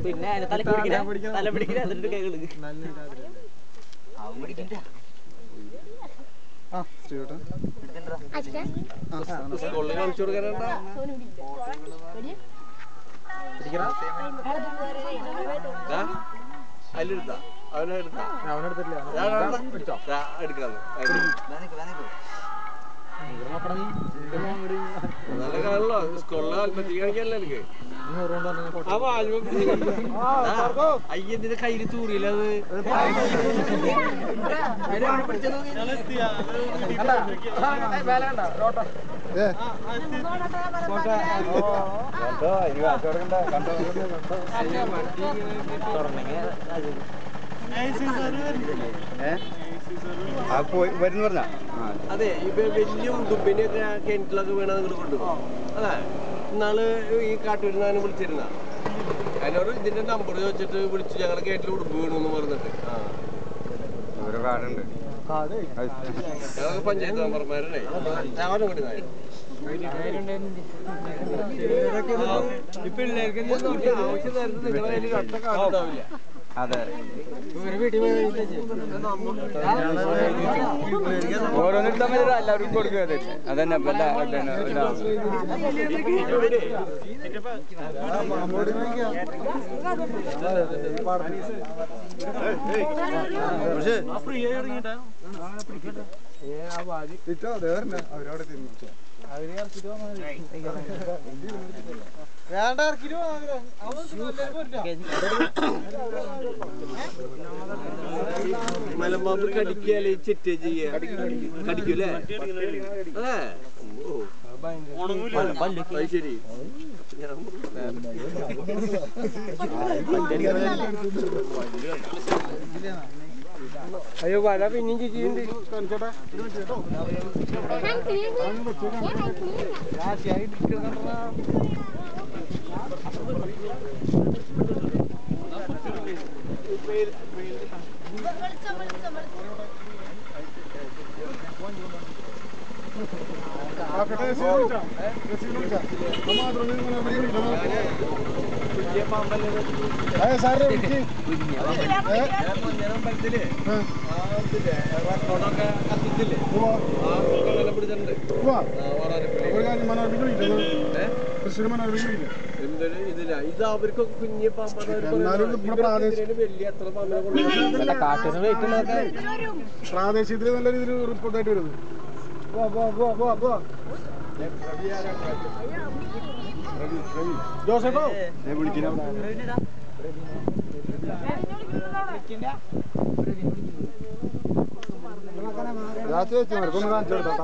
പിന്നെ തല പിടിക്കില്ല എന്നിട്ട് കൈകള് അതിലെടുത്താ അവനെടുത്തില്ല നല്ല കാണല്ലോ സ്കൂളിലെ ആത്മഹത്യ കാണിക്കാനല്ലേ എനിക്ക് അയ്യന്റെ കയ്യില് തൂറിയില്ല വരുന്ന പറഞ്ഞ അതെ ഇപ്പൊ വലിയ ഉടുപ്പിനെയൊക്കെ കിണറ്റിലൊക്കെ വീണ നിങ്ങൾ കൊണ്ടുപോകും അതെ ഇന്നാള് ഈ കാട്ടുവരുന്നാനും വിളിച്ചിരുന്ന അതിനോട് ഇതിന്റെ നമ്പർ ചോദിച്ചിട്ട് വിളിച്ചു ഞങ്ങളെ കിണറ്റിൽ ഉടുപ്പ് വീണു പറഞ്ഞിട്ട് കാടുണ്ട് ഞങ്ങൾക്ക് പഞ്ചായത്ത് മെമ്പർമാരല്ലേ ഞാനും കൂടി ആവശ്യം നേരത്തെ നിങ്ങളുടെ കയ്യിൽ ഒറ്റ കാടുണ്ടാവില്ല അതെ ഓരോന്നിടത്താൻ എല്ലാവർക്കും കൊടുക്കുക അതന്നെ അവരവിടെ തിന്നു മലമ്പാമ്പ് കടിക്കാല് ചെറ്റ ചെയ്യ കടിക്കൂലേ അതെ ശരി അയ്യോ വല പിന്നെയും ചേച്ചിയുണ്ട് കാണിച്ചോട്ടെ ഇതില്ല ഇത് അവർക്കൊക്കെ കുഞ്ഞി വലിയ എത്ര പ്രാദേശികത്തിൽ നല്ല രീതിയിൽ റിപ്പോർട്ടായിട്ട് വരുന്നത് ജോസഫോ രാത്രി വെച്ച് മറക്കൊന്ന് കാണിച്ചു കൊടുത്താ